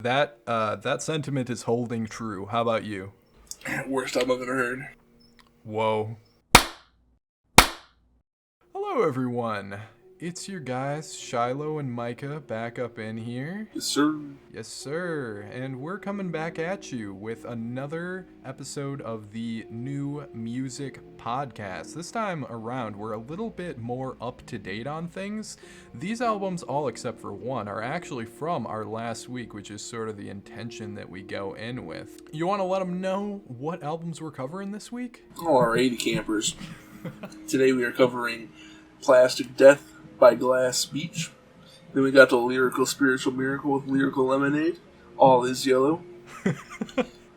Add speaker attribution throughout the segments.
Speaker 1: That sentiment is holding true. How about you?
Speaker 2: Worst album I've ever heard.
Speaker 1: Whoa. Hello, everyone. It's your guys, Shiloh and Micah, back up in here.
Speaker 2: Yes, sir.
Speaker 1: Yes, sir. And we're coming back at you with another episode of the New Music Podcast. This time around, we're a little bit more up to date on things. These albums, all except for one, are actually from our last week, which is sort of the intention that we go in with. You want to let them know what albums we're covering this week?
Speaker 2: Alrighty, campers. Today we are covering Plastic Death by Glass Beach. Then we got the Lyrical Spiritual Miracle with Lyrical Lemonade. All is Yellow.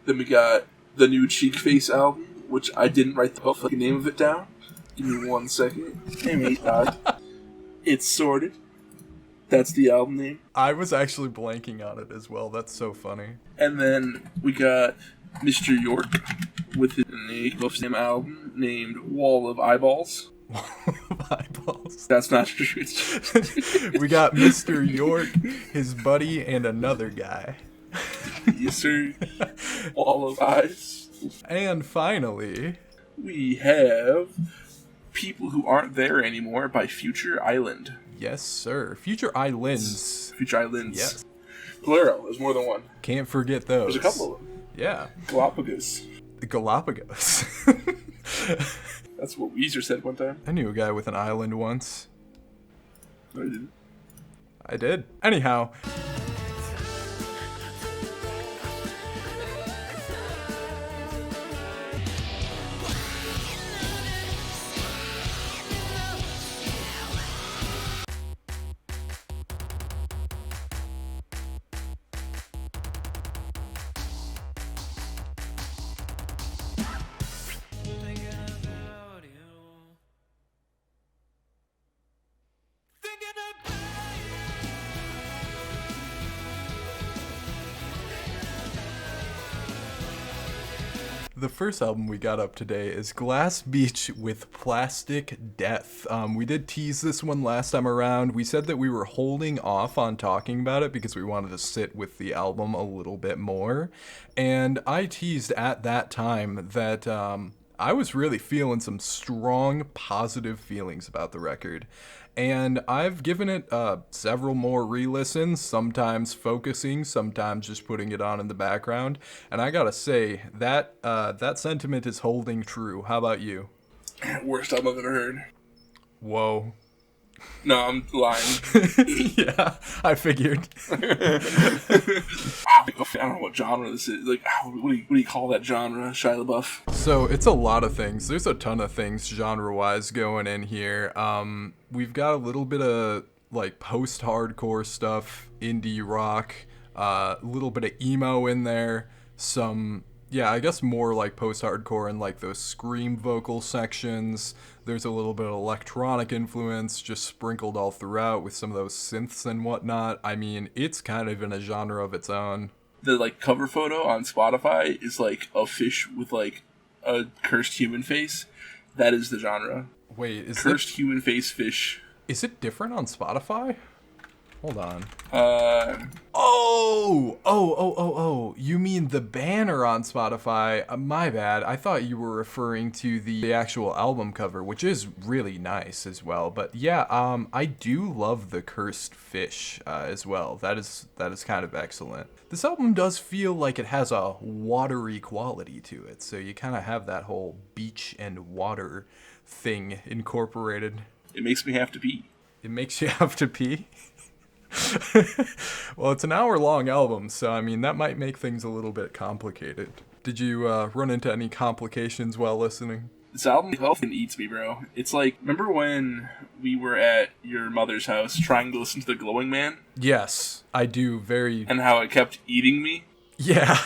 Speaker 2: Then we got the new Cheekface album, which I didn't write the fucking name of it down. Give me 1 second. It's Sorted. That's the album name.
Speaker 1: I was actually blanking on it as well. That's so funny.
Speaker 2: And then we got Mr. York with his same album named Wall of Eyeballs.
Speaker 1: Eyeballs.
Speaker 2: That's not true.
Speaker 1: We got Mr. York, his buddy, and another guy.
Speaker 2: Yes, sir. Wall of Eyes.
Speaker 1: And finally,
Speaker 2: we have People Who Aren't There Anymore by Future Island.
Speaker 1: Yes, sir. Future Islands.
Speaker 2: Future Islands.
Speaker 1: Yes.
Speaker 2: Plural. There's more than one.
Speaker 1: Can't forget those.
Speaker 2: There's a couple of them.
Speaker 1: Yeah.
Speaker 2: Galapagos.
Speaker 1: The Galapagos.
Speaker 2: That's what Weezer said one time.
Speaker 1: I knew a guy with an island once.
Speaker 2: No, I didn't.
Speaker 1: I did. Anyhow. The first album we got up today is Glass Beach with Plastic Death. We did tease this one last time around. We said that we were holding off on talking about it because we wanted to sit with the album a little bit more. And I teased at that time that I was really feeling some strong positive feelings about the record. And I've given it several more re-listens, sometimes focusing, sometimes just putting it on in the background. And I gotta say, that sentiment is holding true. How about you?
Speaker 2: Worst album I've ever heard.
Speaker 1: Whoa.
Speaker 2: No, I'm lying.
Speaker 1: Yeah, I figured.
Speaker 2: I don't know what genre this is. Like, what do you call that genre, Shia LaBeouf?
Speaker 1: So it's a lot of things. There's a ton of things genre-wise going in here. We've got a little bit of like post-hardcore stuff, indie rock, a little bit of emo in there, some, yeah, I guess more like post-hardcore and like those scream vocal sections. There's a little bit of electronic influence just sprinkled all throughout with some of those synths and whatnot. I mean, it's kind of in a genre of its own.
Speaker 2: The like cover photo on Spotify is like a fish with like a cursed human face. That is the genre.
Speaker 1: Wait, is
Speaker 2: cursed human face fish?
Speaker 1: Is it different on Spotify? Hold on. Oh! You mean the banner on Spotify? My bad. I thought you were referring to the actual album cover, which is really nice as well. But yeah, I do love the cursed fish as well. That is kind of excellent. This album does feel like it has a watery quality to it, so you kind of have that whole beach and water thing incorporated.
Speaker 2: It makes me have to pee.
Speaker 1: It makes you have to pee? Well, it's an hour-long album, so I mean, that might make things a little bit complicated. Did you run into any complications while listening?
Speaker 2: This album often eats me, bro. It's like, remember when we were at your mother's house trying to listen to The Glowing Man?
Speaker 1: Yes, I do very...
Speaker 2: And how it kept eating me?
Speaker 1: Yeah.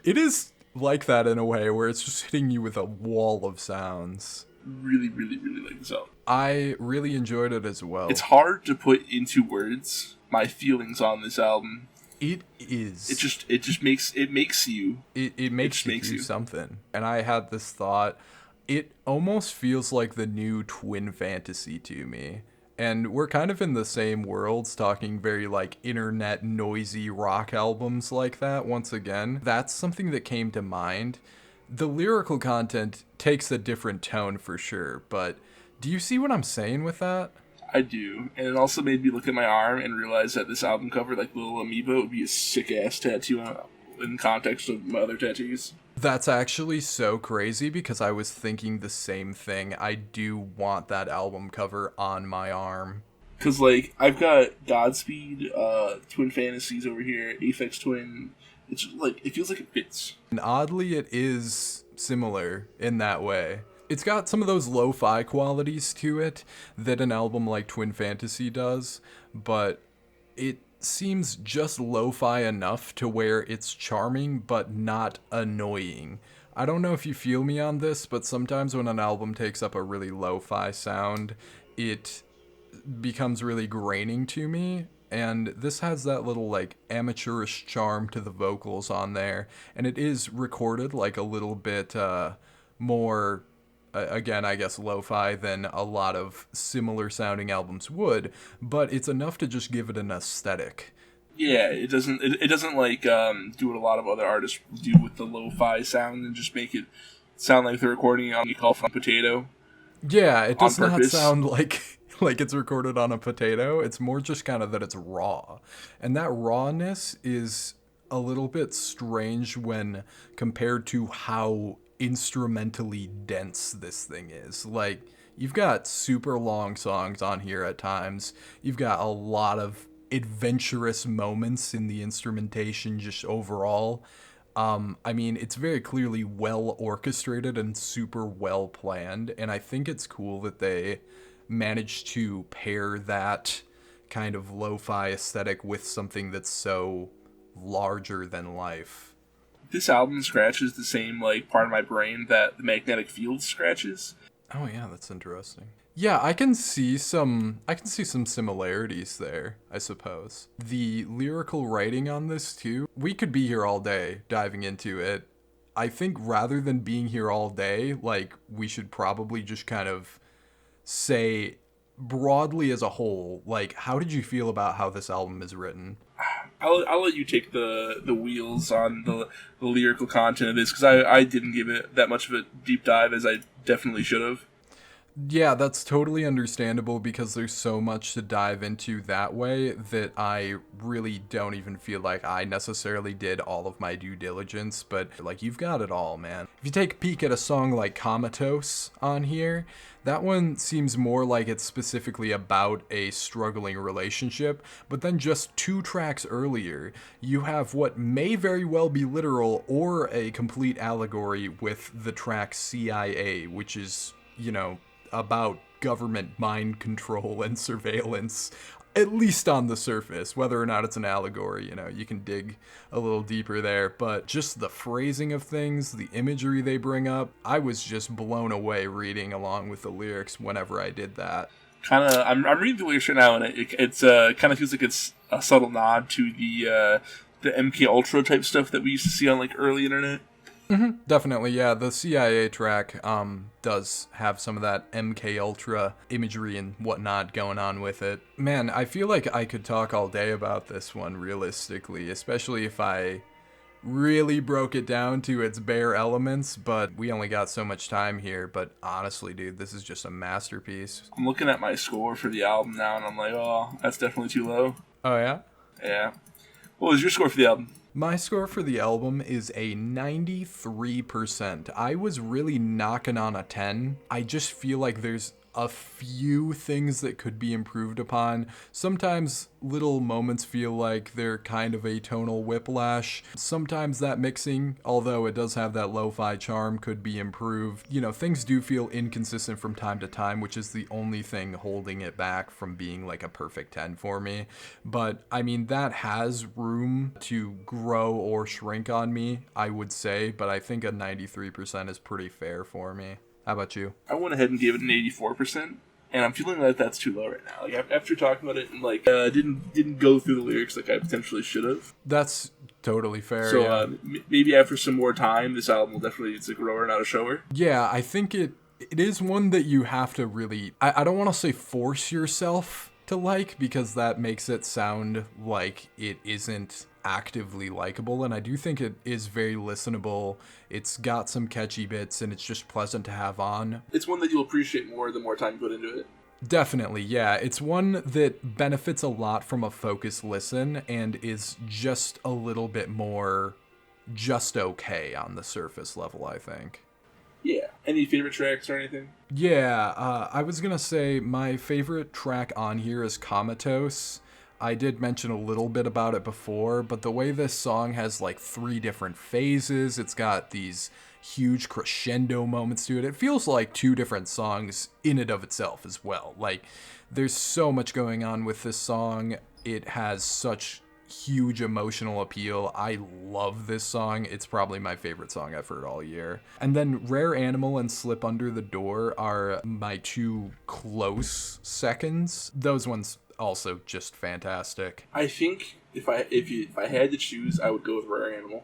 Speaker 1: It is like that in a way, where it's just hitting you with a wall of sounds.
Speaker 2: Really, really, really like this album.
Speaker 1: I really enjoyed it as well.
Speaker 2: It's hard to put into words my feelings on this album.
Speaker 1: It is.
Speaker 2: It makes you.
Speaker 1: It makes you do something. And I had this thought. It almost feels like the new Twin Fantasy to me. And we're kind of in the same worlds, talking very like internet noisy rock albums like that. Once again, that's something that came to mind. The lyrical content takes a different tone for sure, but do you see what I'm saying with that?
Speaker 2: I do, and it also made me look at my arm and realize that this album cover, like Little Amoeba, would be a sick-ass tattoo in context of my other tattoos.
Speaker 1: That's actually so crazy because I was thinking the same thing. I do want that album cover on my arm.
Speaker 2: Because, like, I've got Godspeed, Twin Fantasies over here, Aphex Twin. It's like, it feels like it fits.
Speaker 1: And oddly, it is similar in that way. It's got some of those lo-fi qualities to it that an album like Twin Fantasy does, but it seems just lo-fi enough to where it's charming but not annoying. I don't know if you feel me on this, but sometimes when an album takes up a really lo-fi sound, it becomes really graining to me. And this has that little like amateurish charm to the vocals on there, and it is recorded like a little bit more again, I guess lo-fi than a lot of similar sounding albums would, but it's enough to just give it an aesthetic.
Speaker 2: Yeah, it doesn't like do what a lot of other artists do with the lo-fi sound and just make it sound like they're recording on a call from Potato.
Speaker 1: Yeah, it does not
Speaker 2: purpose.
Speaker 1: sound like it's recorded on a potato. It's more just kind of that it's raw. And that rawness is a little bit strange when compared to how instrumentally dense this thing is. Like, you've got super long songs on here at times. You've got a lot of adventurous moments in the instrumentation just overall. I mean, it's very clearly well orchestrated and super well planned, and I think it's cool that they managed to pair that kind of lo-fi aesthetic with something that's so larger than life.
Speaker 2: This album scratches the same like part of my brain that the Magnetic Field scratches.
Speaker 1: Oh yeah, that's interesting. Yeah, I can see some similarities there, I suppose. The lyrical writing on this too, we could be here all day diving into it. I think rather than being here all day, like, we should probably just kind of say broadly as a whole, like, how did you feel about how this album is written?
Speaker 2: I'll let you take the wheels on the lyrical content of this, because I didn't give it that much of a deep dive as I definitely should have.
Speaker 1: Yeah, that's totally understandable because there's so much to dive into that way that I really don't even feel like I necessarily did all of my due diligence, but like, you've got it all, man. If you take a peek at a song like Comatose on here, that one seems more like it's specifically about a struggling relationship, but then just 2 tracks earlier, you have what may very well be literal or a complete allegory with the track CIA, which is, you know, about government mind control and surveillance, at least on the surface. Whether or not it's an allegory, you know, you can dig a little deeper there, but just the phrasing of things, the imagery they bring up, I was just blown away reading along with the lyrics whenever I did that.
Speaker 2: I'm reading the lyrics right now, and it's kind of feels like it's a subtle nod to the MK Ultra type stuff that we used to see on like early internet.
Speaker 1: Mm-hmm. Definitely, yeah. The CIA track does have some of that MK Ultra imagery and whatnot going on with it. Man, I feel like I could talk all day about this one, realistically, especially if I really broke it down to its bare elements, but we only got so much time here. But honestly, dude, this is just a masterpiece.
Speaker 2: I'm looking at my score for the album now, and I'm like, oh, that's definitely too low.
Speaker 1: Oh, yeah?
Speaker 2: Yeah. What was your score for the album?
Speaker 1: My score for the album is a 93%. I was really knocking on a 10. I just feel like there's a few things that could be improved upon. Sometimes little moments feel like they're kind of a tonal whiplash. Sometimes that mixing, although it does have that lo-fi charm, could be improved. You know, things do feel inconsistent from time to time, which is the only thing holding it back from being like a perfect 10 for me. But I mean, that has room to grow or shrink on me, I would say, but I think a 93% is pretty fair for me. How about you?
Speaker 2: I went ahead and gave it an 84%, and I'm feeling like that's too low right now. Like, after talking about it and like didn't go through the lyrics like I potentially should have.
Speaker 1: That's totally fair.
Speaker 2: So
Speaker 1: yeah.
Speaker 2: Maybe after some more time, this album will definitely, it's a grower, not a shower.
Speaker 1: Yeah, I think it It is one that you have to really, I don't want to say force yourself to like, because that makes it sound like it isn't actively likable, and I do think it is very listenable. It's got some catchy bits, and it's just pleasant to have on.
Speaker 2: It's one that you'll appreciate more the more time you put into it.
Speaker 1: Definitely, yeah. It's one that benefits a lot from a focused listen and is just a little bit more just okay on the surface level, I think.
Speaker 2: Yeah. Any favorite tracks or anything?
Speaker 1: Yeah, I was gonna say my favorite track on here is Comatose. I did mention a little bit about it before, but the way this song has like 3 different phases, it's got these huge crescendo moments to it. It feels like 2 different songs in and of itself as well. Like, there's so much going on with this song. It has such huge emotional appeal. I love this song. It's probably my favorite song I've heard all year. And then Rare Animal and Slip Under the Door are my 2 close seconds. Those ones also just fantastic.
Speaker 2: I think if I had to choose, I would go with Rare Animal.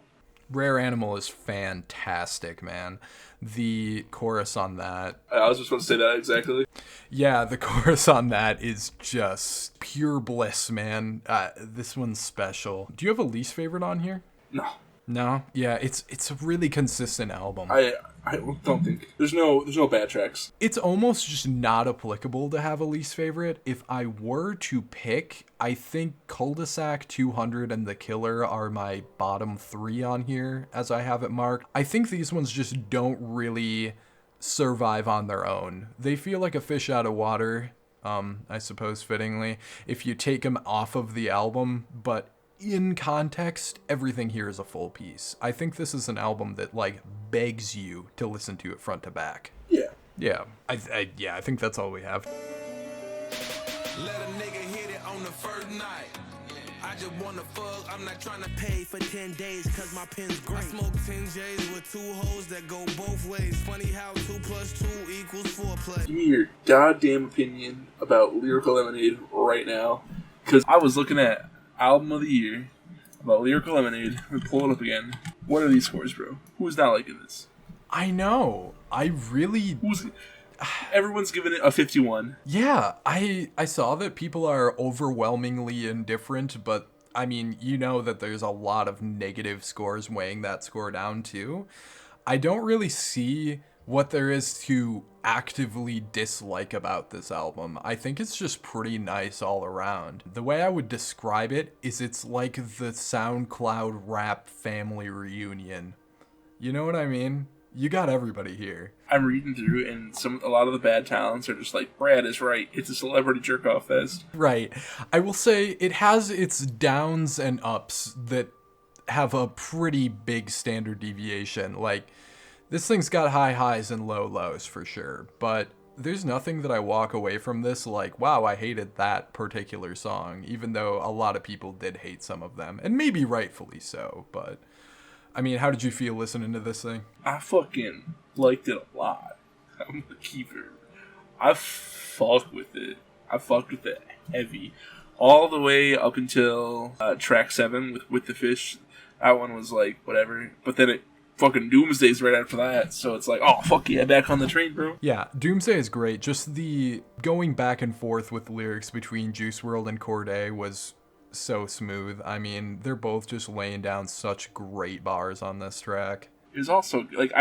Speaker 1: Rare Animal is fantastic, man. The chorus on that.
Speaker 2: I was just going to say that exactly.
Speaker 1: Yeah, the chorus on that is just pure bliss, man. This one's special. Do you have a least favorite on here?
Speaker 2: No.
Speaker 1: No? Yeah, it's a really consistent album.
Speaker 2: I don't think there's no bad tracks.
Speaker 1: It's almost just not applicable to have a least favorite. If I were to pick, I think Cul-de-sac, 200, and The Killer are my bottom 3 on here, as I have it marked. I think these ones just don't really survive on their own. They feel like a fish out of water, I suppose fittingly, if you take them off of the album, but in context, everything here is a full piece. I think this is an album that, like, begs you to listen to it front to back.
Speaker 2: Yeah.
Speaker 1: Yeah. I think that's all we have.
Speaker 3: Let a nigga hit it on the first night. I just wanna fuck, I'm not trying to pay for 10 days cause my pen's green. I smoke 10 J's with 2 hoes that go both ways. Funny how 2 + 2 equals 4
Speaker 2: Give me your goddamn opinion about Lyrical Lemonade right now. Because I was looking at Album of the Year about Lyrical Lemonade. Let me pull it up again. What are these scores, bro? Who's not liking this?
Speaker 1: I know. I really...
Speaker 2: Everyone's giving it a 51.
Speaker 1: Yeah, I saw that people are overwhelmingly indifferent, but I mean, you know that there's a lot of negative scores weighing that score down too. I don't really see what there is to actively dislike about this album. I think it's just pretty nice all around. The way I would describe it is it's like the SoundCloud rap family reunion. You know what I mean? You got everybody here.
Speaker 2: I'm reading through, and a lot of the bad talents are just like, Brad is right. It's a celebrity jerk-off fest.
Speaker 1: Right. I will say it has its downs and ups that have a pretty big standard deviation. Like, this thing's got high highs and low lows for sure, but there's nothing that I walk away from this like, wow, I hated that particular song, even though a lot of people did hate some of them, and maybe rightfully so, but... I mean, how did you feel listening to this thing?
Speaker 2: I fucking liked it a lot. I'm gonna keep it. I fucked with it. I fucked with it heavy. All the way up until track 7 with the fish. That one was like, whatever. But then it fucking Doomsday's right after that. So it's like, oh, fuck yeah, back on the train, bro.
Speaker 1: Yeah, Doomsday is great. Just the going back and forth with lyrics between Juice WRLD and Cordae was... so smooth. I mean, they're both just laying down such great bars on this track.
Speaker 2: It was also like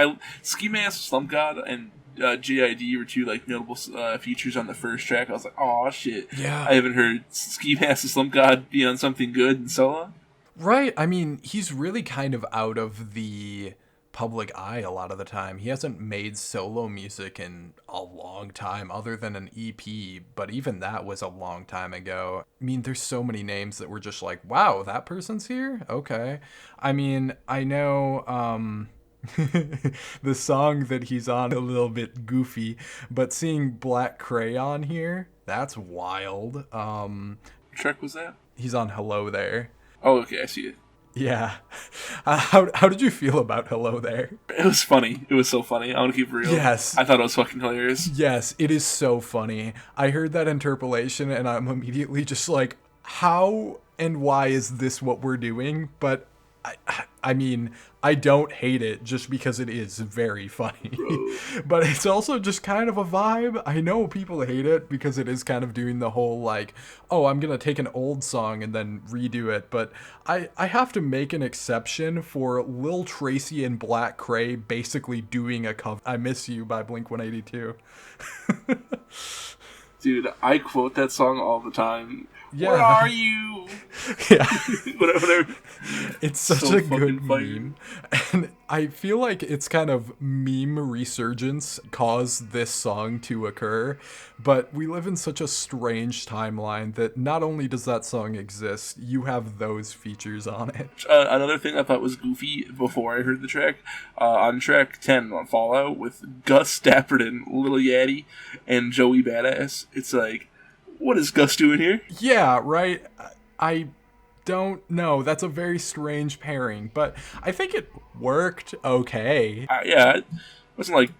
Speaker 2: Ski Mask, Slump God, and JID were 2 like notable features on the first track. I was like, oh shit,
Speaker 1: yeah,
Speaker 2: I haven't heard Ski Mask and Slump God be on something good in so long.
Speaker 1: Right. I mean, he's really kind of out of the public eye a lot of the time. He hasn't made solo music in a long time other than an EP, but even that was a long time ago. I mean, there's so many names that were just like, wow, that person's here? Okay. I mean, I know the song that he's on a little bit goofy, but seeing Black Crayon here, that's wild.
Speaker 2: What track was that?
Speaker 1: He's on Hello There.
Speaker 2: Oh, okay, I see it.
Speaker 1: Yeah. How did you feel about Hello There?
Speaker 2: It was funny. It was so funny. I want to keep it real.
Speaker 1: Yes.
Speaker 2: I thought it was fucking hilarious.
Speaker 1: Yes, it is so funny. I heard that interpolation and I'm immediately just like, how and why is this what we're doing? But I mean, I don't hate it just because it is very funny. But it's also just kind of a vibe. I know people hate it because it is kind of doing the whole like, oh, I'm going to take an old song and then redo it. But I have to make an exception for Lil Tracy and Black Cray basically doing a cover. I Miss You by Blink-182.
Speaker 2: Dude, I quote that song all the time.
Speaker 1: Yeah.
Speaker 2: Where are you?
Speaker 1: Yeah.
Speaker 2: Whatever.
Speaker 1: It's such
Speaker 2: So
Speaker 1: a good
Speaker 2: fucking funny.
Speaker 1: meme. And I feel like it's kind of meme resurgence caused this song to occur. But we live in such a strange timeline that not only does that song exist, you have those features on it.
Speaker 2: Another thing I thought was goofy before I heard the track, on track 10 on Fallout with Gus Dapperton, Lil Yachty, and Joey Badass, it's like, what is Gus doing here?
Speaker 1: Yeah, right? I don't know. That's a very strange pairing, but I think it worked okay.
Speaker 2: Yeah, it wasn't like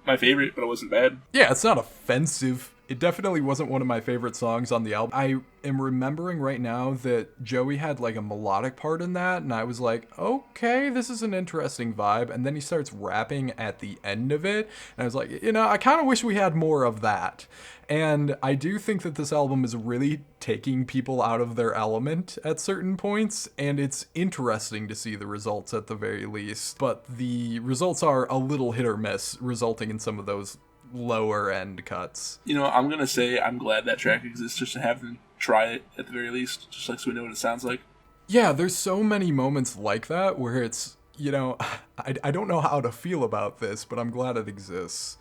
Speaker 2: my favorite, but it wasn't bad.
Speaker 1: Yeah, it's not offensive. It definitely wasn't one of my favorite songs on the album. I am remembering right now that Joey had like a melodic part in that, and I was like, okay, this is an interesting vibe. And then he starts rapping at the end of it, and I was like, I kind of wish we had more of that. And I do think that this album is really taking people out of their element at certain points, and it's interesting to see the results at the very least. But the results are a little hit or miss, resulting in some of those lower end cuts.
Speaker 2: I'm gonna say I'm glad that track exists just to have them try it at the very least, just like so we know what it sounds like.
Speaker 1: Yeah, there's so many moments like that where it's, I don't know how to feel about this, but I'm glad it exists.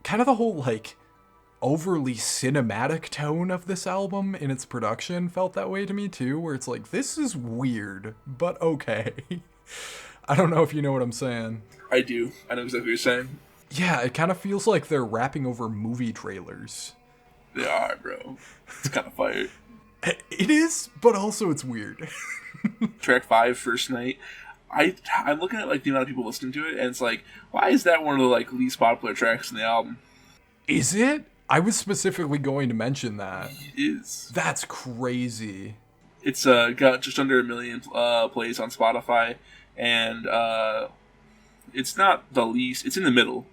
Speaker 1: Kind of the whole like overly cinematic tone of this album in its production felt that way to me too, where it's like, this is weird, but okay. I don't know if you know what I'm saying.
Speaker 2: I do. I know exactly what you're saying.
Speaker 1: Yeah, it kind of feels like they're rapping over movie trailers.
Speaker 2: They are, bro. It's kind of fire.
Speaker 1: It is, but also it's weird.
Speaker 2: Track 5, First Night. I'm looking at like the amount of people listening to it, and it's like, why is that one of the like least popular tracks in the album?
Speaker 1: Is it? I was specifically going to mention that.
Speaker 2: It is.
Speaker 1: That's crazy.
Speaker 2: It's got just under 1 million plays on Spotify, and it's not the least. It's in the middle,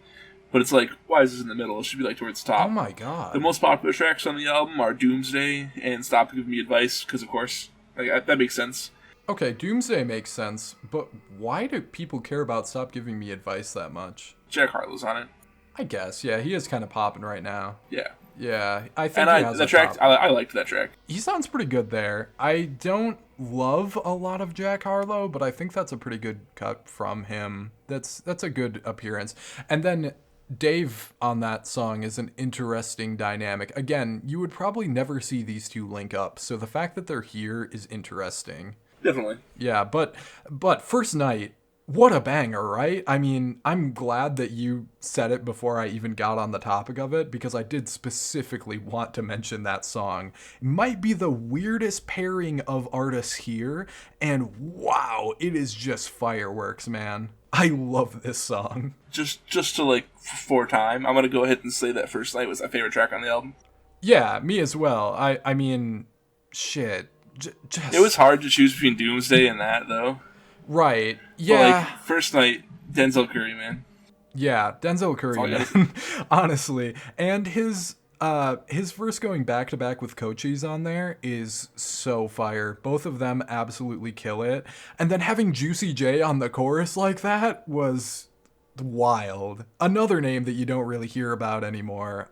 Speaker 2: but it's like, why is this in the middle? It should be like towards the top.
Speaker 1: Oh my god.
Speaker 2: The most popular tracks on the album are Doomsday and Stop Giving Me Advice, because of course, like that makes sense.
Speaker 1: Okay, Doomsday makes sense, but why do people care about Stop Giving Me Advice that much?
Speaker 2: Jack Harlow's on it.
Speaker 1: I guess, yeah, he is kind of popping right now.
Speaker 2: Yeah.
Speaker 1: Yeah, I think
Speaker 2: And
Speaker 1: he has
Speaker 2: the
Speaker 1: a
Speaker 2: track,
Speaker 1: top.
Speaker 2: I liked that track.
Speaker 1: He sounds pretty good there. I don't love a lot of Jack Harlow, but I think that's a pretty good cut from him. That's a good appearance. And then Dave on that song is an interesting dynamic. Again, you would probably never see these two link up, so the fact that they're here is interesting.
Speaker 2: Definitely.
Speaker 1: Yeah, but First Night, what a banger, right? I mean, I'm glad that you said it before I even got on the topic of it, because I did specifically want to mention that song. It might be the weirdest pairing of artists here, and wow, it is just fireworks, man. I love this song.
Speaker 2: Just to like for time, I'm gonna go ahead and say that First Night was my favorite track on the album.
Speaker 1: Yeah, me as well. I mean, shit. Just...
Speaker 2: It was hard to choose between Doomsday and that, though.
Speaker 1: Right.
Speaker 2: But,
Speaker 1: Yeah.
Speaker 2: like, First Night, Denzel Curry, man.
Speaker 1: Yeah, Denzel Curry, man. Honestly. And his verse going back to back with Cochise on there is so fire. Both of them absolutely kill it. And then having Juicy J on the chorus like that was wild. Another name that you don't really hear about anymore.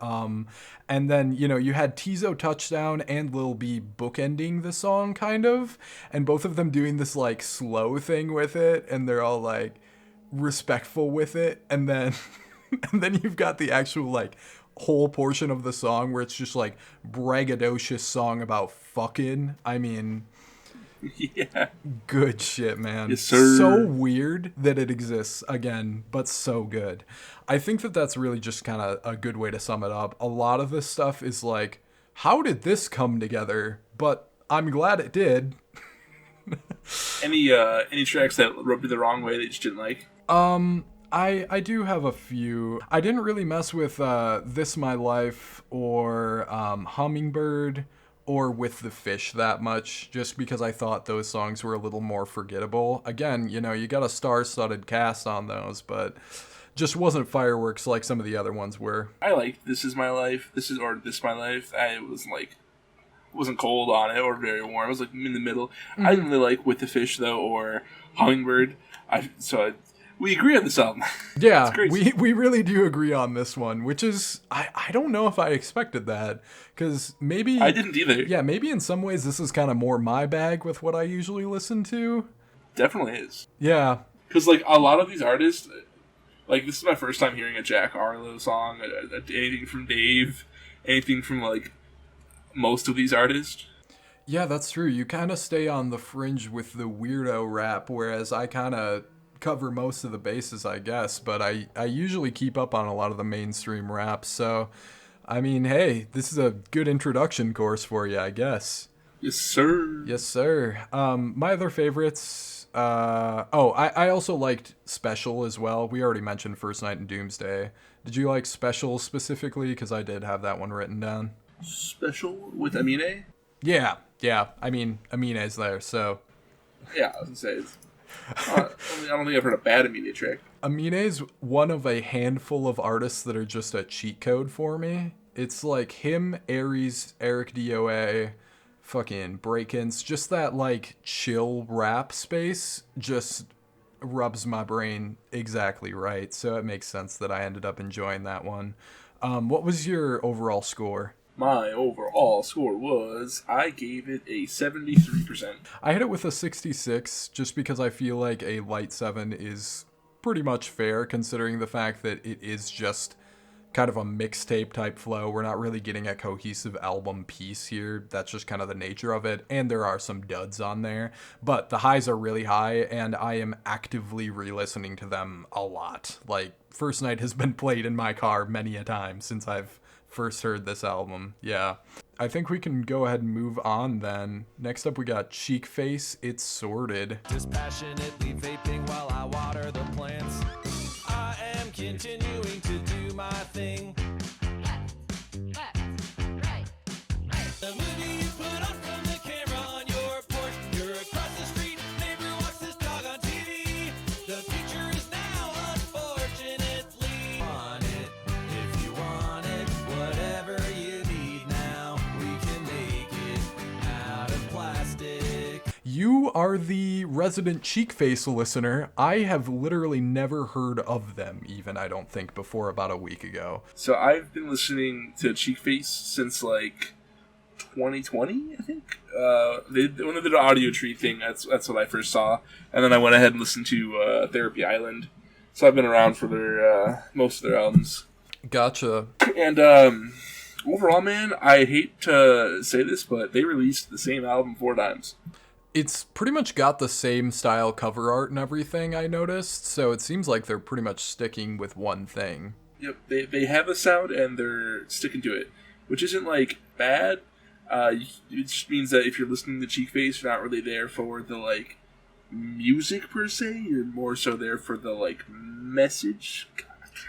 Speaker 1: And then, you had Tizo Touchdown and Lil B bookending the song, kind of. And both of them doing this, like, slow thing with it. And they're all, like, respectful with it. And then and then you've got the actual, like, whole portion of the song where it's just, like, braggadocious song about fucking. I mean...
Speaker 2: Yeah.
Speaker 1: Good shit, man.
Speaker 2: Yes, sir.
Speaker 1: So weird that it exists again, but so good. I think that that's really just kind of a good way to sum it up. A lot of this stuff is like, how did this come together? But I'm glad it did.
Speaker 2: Any tracks that rubbed you the wrong way that you just didn't like?
Speaker 1: I do have a few. I didn't really mess with This My Life or Hummingbird or With the Fish that much, just because I thought those songs were a little more forgettable. Again, you know, you got a star-studded cast on those, but just wasn't fireworks like some of the other ones were.
Speaker 2: I like This Is My Life. This Is My Life. I wasn't cold on it or very warm. I was like in the middle. I didn't really like With the Fish though, or Hummingbird. We agree on this album.
Speaker 1: Yeah, we really do agree on this one, which is, I don't know if I expected that, because maybe...
Speaker 2: I didn't either.
Speaker 1: Yeah, maybe in some ways this is kind of more my bag with what I usually listen to.
Speaker 2: Definitely is.
Speaker 1: Yeah.
Speaker 2: Because, like, a lot of these artists, like, this is my first time hearing a Jack Harlow song, anything from Dave, anything from, like, most of these artists.
Speaker 1: Yeah, that's true. You kind of stay on the fringe with the weirdo rap, whereas I kind of cover most of the bases, I guess, but I usually keep up on a lot of the mainstream rap, so I mean, hey, this is a good introduction course for you, I guess.
Speaker 2: Yes, sir.
Speaker 1: Yes, sir. My other favorites, I also liked Special as well. We already mentioned First Night in Doomsday. Did you like Special specifically? Because I did have that one written down.
Speaker 2: Special with Amine?
Speaker 1: Yeah, I mean, Amine's there, so...
Speaker 2: Yeah, I was gonna say, I don't think I've heard a bad Amine track.
Speaker 1: Amine's one of a handful of artists that are just a cheat code for me. It's like him, Aries, Eric DOA, fucking Break-Ins, just that like chill rap space just rubs my brain exactly right. So it makes sense that I ended up enjoying that one. What was your overall score?
Speaker 2: My overall score was, I gave it a 73%.
Speaker 1: I hit it with a 66 just because I feel like a light 7 is pretty much fair considering the fact that it is just kind of a mixtape type flow. We're not really getting a cohesive album piece here. That's just kind of the nature of it. And there are some duds on there, but the highs are really high and I am actively re-listening to them a lot. Like First Night has been played in my car many a time since I've first heard this album. Yeah. I think we can go ahead and move on then. Next up we got Cheekface, It's Sorted.
Speaker 3: Dispassionately vaping while I water the plants. I am continuing to do my thing. The movie you put on from the camera on your porch. You're across the street, neighbor walks his dog on TV. The future is now, unfortunately. Want it, if you want it, whatever you need now, we can make it out of plastic.
Speaker 1: You are the resident Cheekface listener. I have literally never heard of them even, I don't think, before about a week ago.
Speaker 2: So I've been listening to Cheekface since like 2020, I think. When they did an Audio Tree thing, that's what I first saw. And then I went ahead and listened to Therapy Island. So I've been around for their most of their albums.
Speaker 1: Gotcha.
Speaker 2: And overall, man, I hate to say this, but they released the same album 4 times.
Speaker 1: It's pretty much got the same style cover art and everything, I noticed, so it seems like they're pretty much sticking with one thing.
Speaker 2: Yep, they have a sound and they're sticking to it, which isn't like bad. It just means that if you're listening to Cheekface, you're not really there for the like music per se. You're more so there for the like message,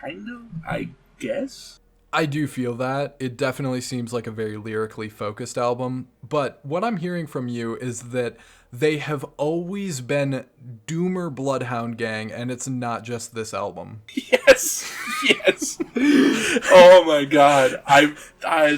Speaker 2: kind of, I guess.
Speaker 1: I do feel that. It definitely seems like a very lyrically focused album, but what I'm hearing from you is that they have always been Doomer Bloodhound Gang, and it's not just this album.
Speaker 2: Yes, yes. Oh my god, I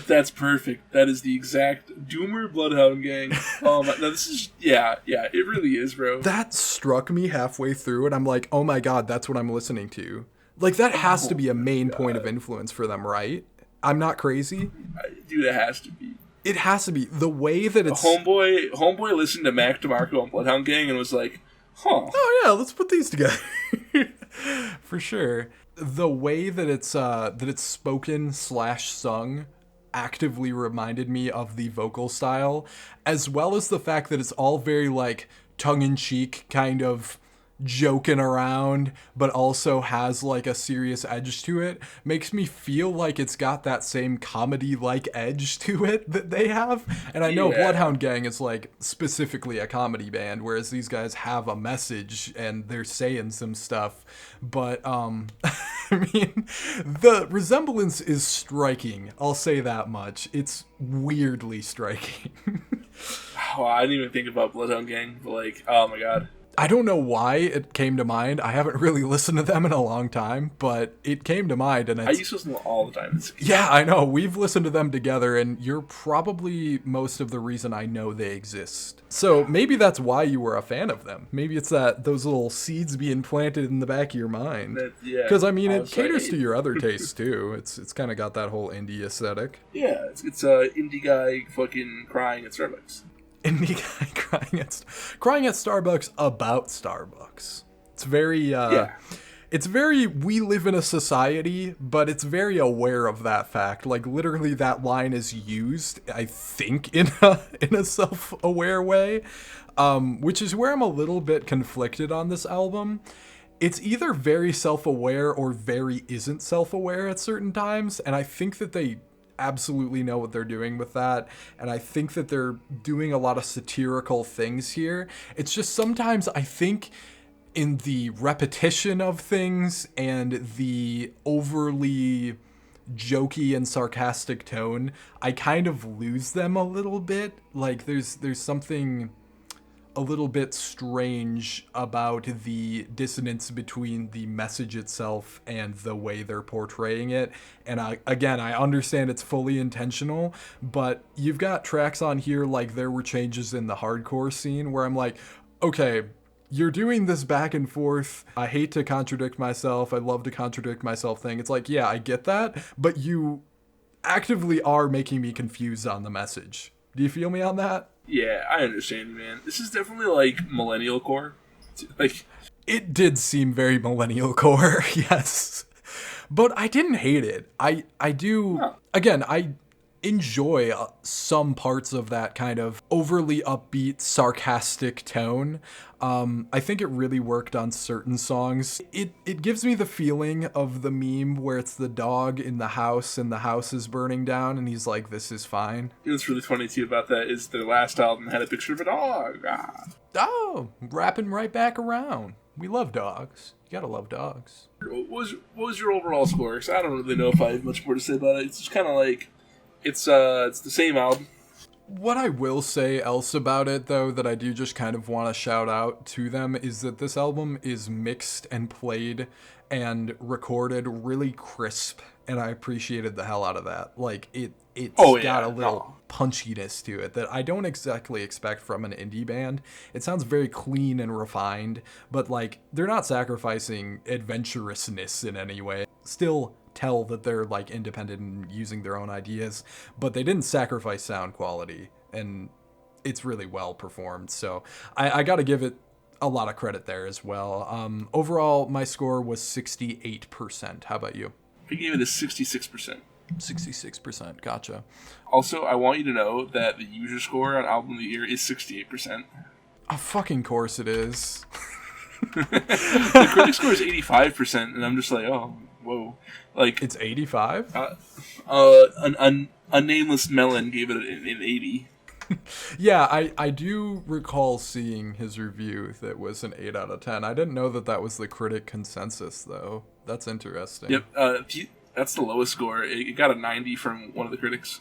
Speaker 2: that's perfect. That is the exact Doomer Bloodhound Gang. Oh my, no, this is yeah, it really is, bro.
Speaker 1: That struck me halfway through, and I'm like, oh my god, that's what I'm listening to. Like, that has to be a main point of influence for them, right? I'm not crazy?
Speaker 2: Dude, it has to be.
Speaker 1: It has to be. The way that it's...
Speaker 2: Homeboy listened to Mac DeMarco and Bloodhound Gang and was like, huh.
Speaker 1: Oh, yeah, let's put these together. For sure. The way that it's spoken / sung actively reminded me of the vocal style, as well as the fact that it's all very, like, tongue-in-cheek kind of joking around, but also has like a serious edge to it. Makes me feel like it's got that same comedy-like edge to it that they have. And I know Bloodhound Gang is like specifically a comedy band, whereas these guys have a message and they're saying some stuff. But I mean, the resemblance is striking. I'll say that much. It's weirdly striking.
Speaker 2: Oh, I didn't even think about Bloodhound Gang, but like, oh my god.
Speaker 1: I don't know why it came to mind. I haven't really listened to them in a long time, but it came to mind, and
Speaker 2: I used to listen to them all the time.
Speaker 1: Yeah, I know. We've listened to them together, and you're probably most of the reason I know they exist. So maybe that's why you were a fan of them. Maybe it's that those little seeds being planted in the back of your mind. Because I mean, it caters to your other tastes too. It's kind of got that whole indie aesthetic.
Speaker 2: Yeah, it's a indie guy fucking crying at Starbucks.
Speaker 1: Indie guy crying at Starbucks about Starbucks. It's very it's very, we live in a society, but it's very aware of that fact. Like literally that line is used, I think, in a self-aware way, which is where I'm a little bit conflicted on this album. It's either very self-aware or very isn't self-aware at certain times, and I think that they absolutely know what they're doing with that, and I think that they're doing a lot of satirical things here. It's just sometimes I think in the repetition of things and the overly jokey and sarcastic tone, I kind of lose them a little bit. Like there's something a little bit strange about the dissonance between the message itself and the way they're portraying it. And I understand it's fully intentional, but you've got tracks on here like There Were Changes in the Hardcore Scene where I'm like, okay, you're doing this back and forth, I hate to contradict myself, I love to contradict myself thing. It's like, yeah, I get that, but you actively are making me confused on the message. Do you feel me on that?
Speaker 2: Yeah, I understand you, man. This is definitely like millennial core. Like,
Speaker 1: it did seem very millennial core, yes. But I didn't hate it. I do, again, I enjoy some parts of that kind of overly upbeat, sarcastic tone. I think it really worked on certain songs. It gives me the feeling of the meme where it's the dog in the house and the house is burning down and he's like, this is fine.
Speaker 2: What's really funny too about that is their last album had a picture of a dog.
Speaker 1: Oh, wrapping right back around. We love dogs. You gotta love dogs.
Speaker 2: What was your overall score? Because I don't really know if I have much more to say about it. It's just kind of like, it's the same album.
Speaker 1: What I will say else about it, though, that I do just kind of want to shout out to them, is that this album is mixed and played and recorded really crisp, and I appreciated the hell out of that. Like, it's got a little punchiness to it that I don't exactly expect from an indie band. It sounds very clean and refined, but, like, they're not sacrificing adventurousness in any way. Still tell that they're like independent and using their own ideas, but they didn't sacrifice sound quality, and it's really well performed. So I gotta give it a lot of credit there as well. Overall, my score was 68%. How about you?
Speaker 2: I gave it a 66%.
Speaker 1: 66%, gotcha.
Speaker 2: Also, I want you to know that the user score on Album of the Year is 68%.
Speaker 1: Of fucking course it is.
Speaker 2: The critic score is 85%, and I'm just like, oh, whoa. Like,
Speaker 1: it's 85?
Speaker 2: A nameless melon gave it an 80.
Speaker 1: Yeah, I do recall seeing his review that was an 8 out of 10. I didn't know that was the critic consensus, though. That's interesting.
Speaker 2: Yep, that's the lowest score. It got a 90 from one of the critics.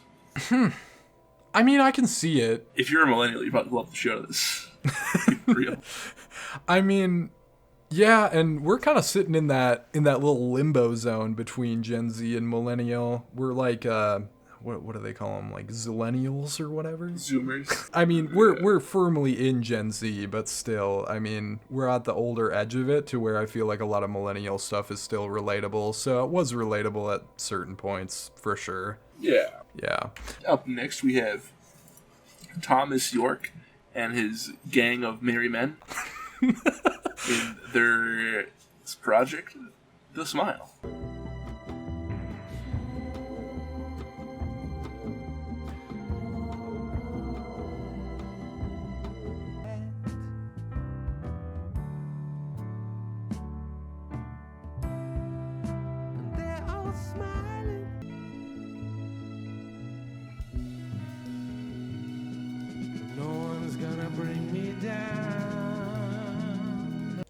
Speaker 1: I mean, I can see it.
Speaker 2: If you're a millennial, you probably love the shit out of this. Real.
Speaker 1: I mean, yeah, and we're kind of sitting in that little limbo zone between Gen Z and millennial. We're like, what do they call them? Like zillennials or whatever?
Speaker 2: Zoomers.
Speaker 1: I mean, we're firmly in Gen Z, but still, I mean, we're at the older edge of it to where I feel like a lot of millennial stuff is still relatable. So it was relatable at certain points, for sure.
Speaker 2: Yeah.
Speaker 1: Yeah.
Speaker 2: Up next, we have Thomas York and his gang of merry men in their project, The Smile.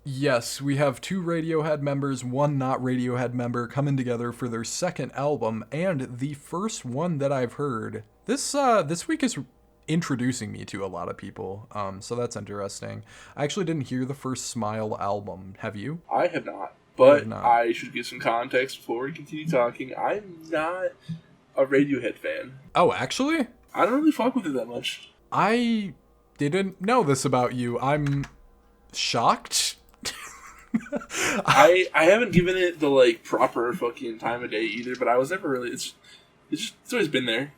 Speaker 1: Yes, we have 2 Radiohead members, 1 not Radiohead member coming together for their second album, and the first one that I've heard. This week is introducing me to a lot of people, so that's interesting. I actually didn't hear the first Smile album. Have you?
Speaker 2: I have not, but
Speaker 1: have not.
Speaker 2: I should give some context before we continue talking. I'm not a Radiohead fan.
Speaker 1: Oh, actually?
Speaker 2: I don't really fuck with it that much.
Speaker 1: I didn't know this about you. I'm shocked.
Speaker 2: I haven't given it the like proper fucking time of day either, but I was never really. It's always been there.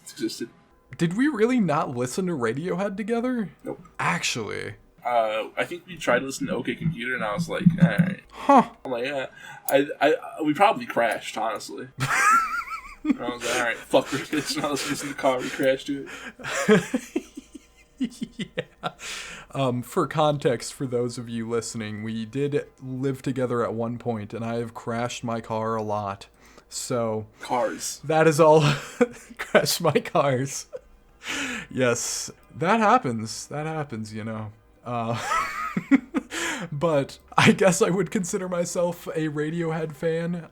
Speaker 2: It's existed.
Speaker 1: Did we really not listen to Radiohead together?
Speaker 2: Nope.
Speaker 1: Actually.
Speaker 2: I think we tried to listen to OK Computer, and I was like, all right.
Speaker 1: Huh.
Speaker 2: I'm like, yeah. We probably crashed, honestly. And I was like, all right, fuck this. And I was listening to the car. We crashed to it.
Speaker 1: Yeah. For context, for those of you listening, we did live together at one point, and I have crashed my car a lot. So
Speaker 2: Cars.
Speaker 1: that is all. Crashed my cars. Yes, that happens. That happens, you know. But I guess I would consider myself a Radiohead fan.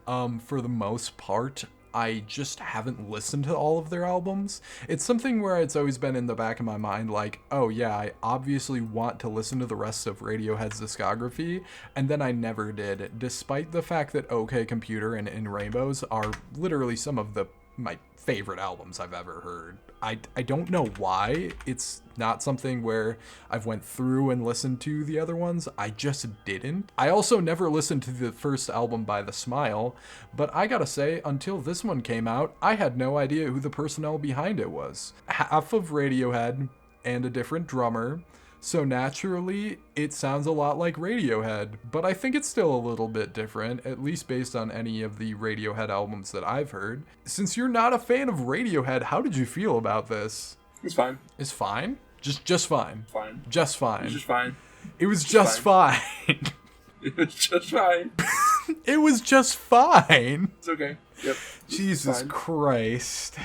Speaker 1: For the most part, I just haven't listened to all of their albums. It's something where it's always been in the back of my mind, like, oh yeah, I obviously want to listen to the rest of Radiohead's discography, and then I never did, despite the fact that OK Computer and In Rainbows are literally some of my favorite albums I've ever heard. I don't know why. It's not something where I've went through and listened to the other ones. I just didn't. I also never listened to the first album by The Smile, but I gotta say, until this one came out, I had no idea who the personnel behind it was. Half of Radiohead and a different drummer, so naturally, it sounds a lot like Radiohead, but I think it's still a little bit different, at least based on any of the Radiohead albums that I've heard. Since you're not a fan of Radiohead, how did you feel about this?
Speaker 2: It's fine.
Speaker 1: It's fine? Just fine?
Speaker 2: Fine.
Speaker 1: Just fine.
Speaker 2: It's just fine.
Speaker 1: It was just fine.
Speaker 2: It was just fine.
Speaker 1: It was just fine.
Speaker 2: It's okay. Yep.
Speaker 1: Jesus Christ.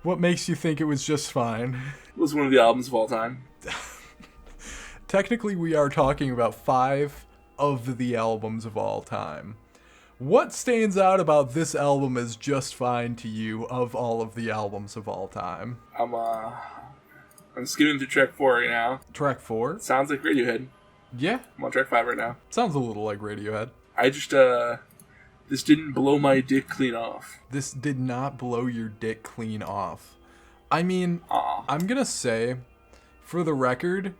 Speaker 1: What makes you think it was just fine?
Speaker 2: It was one of the albums of all time.
Speaker 1: Technically, we are talking about 5 of the albums of all time. What stands out about this album as just fine to you of all of the albums of all time?
Speaker 2: I'm skimming through track 4 right now.
Speaker 1: Track 4?
Speaker 2: Sounds like Radiohead.
Speaker 1: Yeah.
Speaker 2: I'm on track 5 right now.
Speaker 1: Sounds a little like Radiohead.
Speaker 2: I just, this didn't blow my dick clean off.
Speaker 1: This did not blow your dick clean off. I mean, I'm gonna say, for the record,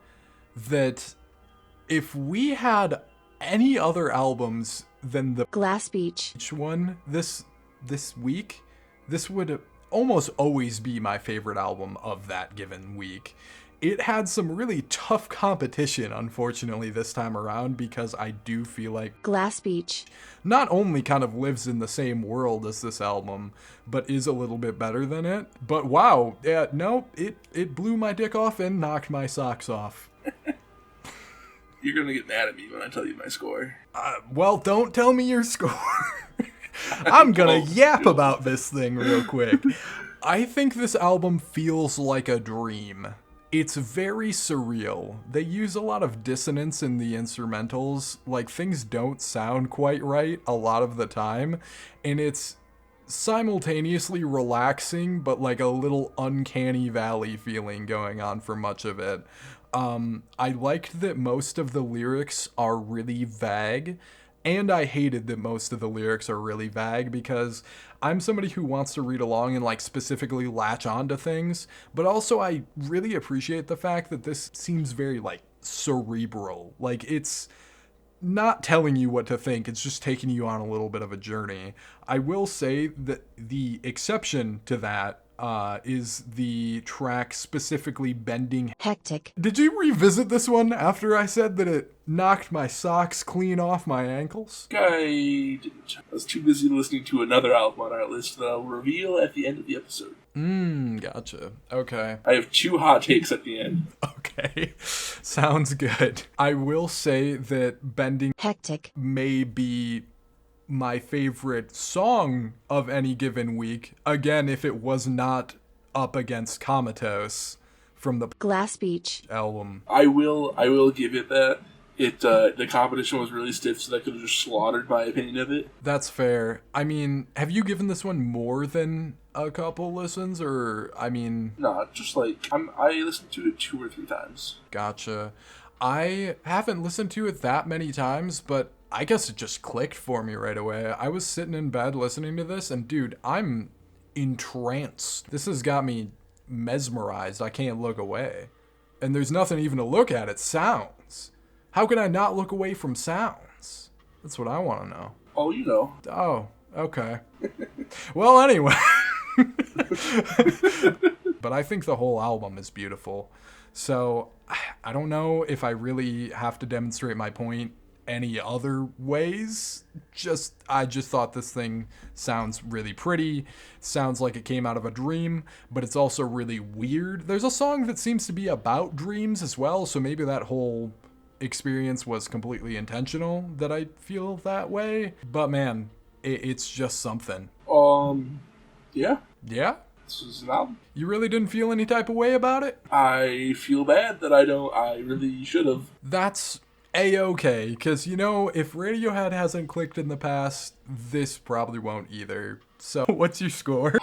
Speaker 1: that if we had any other albums than the
Speaker 4: Glass Beach
Speaker 1: one this week, this would almost always be my favorite album of that given week. It had some really tough competition, unfortunately, this time around, because I do feel like
Speaker 4: Glass Beach
Speaker 1: not only kind of lives in the same world as this album, but is a little bit better than it. But wow, yeah, no, it blew my dick off and knocked my socks off.
Speaker 2: You're gonna get mad at me when I tell you my score.
Speaker 1: Well, don't tell me your score. I'm gonna yap about this thing real quick. I think this album feels like a dream. It's very surreal. They use a lot of dissonance in the instrumentals, like things don't sound quite right a lot of the time, and it's simultaneously relaxing, but like a little uncanny valley feeling going on for much of it. I liked that most of the lyrics are really vague, and I hated that most of the lyrics are really vague because I'm somebody who wants to read along and like specifically latch onto things, but also I really appreciate the fact that this seems very like cerebral. Like it's not telling you what to think, it's just taking you on a little bit of a journey. I will say that the exception to that is the track specifically Bending
Speaker 4: Hectic.
Speaker 1: Did you revisit this one after I said that it knocked my socks clean off my ankles?
Speaker 2: I didn't. I was too busy listening to another album on our list that I'll reveal at the end of the episode.
Speaker 1: Gotcha. Okay.
Speaker 2: I have 2 hot takes at the end.
Speaker 1: Okay. Sounds good. I will say that Bending
Speaker 4: Hectic
Speaker 1: may be my favorite song of any given week. Again, if it was not up against Comatose from the
Speaker 4: Glass Beach
Speaker 1: album.
Speaker 2: I will give it that. The competition was really stiff, so that could have just slaughtered my opinion of it.
Speaker 1: That's fair. I mean, have you given this one more than a couple listens, or, I mean...
Speaker 2: No, just like, I listened to it 2 or 3 times.
Speaker 1: Gotcha. I haven't listened to it that many times, but I guess it just clicked for me right away. I was sitting in bed listening to this, and dude, I'm entranced. This has got me mesmerized. I can't look away. And there's nothing even to look at. It's sounds. How can I not look away from sounds? That's what I want to know.
Speaker 2: Oh, you know.
Speaker 1: Oh, okay. Well, anyway. But I think the whole album is beautiful. So I don't know if I really have to demonstrate my point any other ways. I just thought this thing sounds really pretty, sounds like it came out of a dream, but it's also really weird. There's a song that seems to be about dreams as well, so maybe that whole experience was completely intentional that I feel that way. But man, it's just something.
Speaker 2: Yeah.
Speaker 1: Yeah?
Speaker 2: This is an album.
Speaker 1: You really didn't feel any type of way about it?
Speaker 2: I feel bad that I really should have.
Speaker 1: That's A-okay, because, you know, if Radiohead hasn't clicked in the past, this probably won't either. So, what's your score?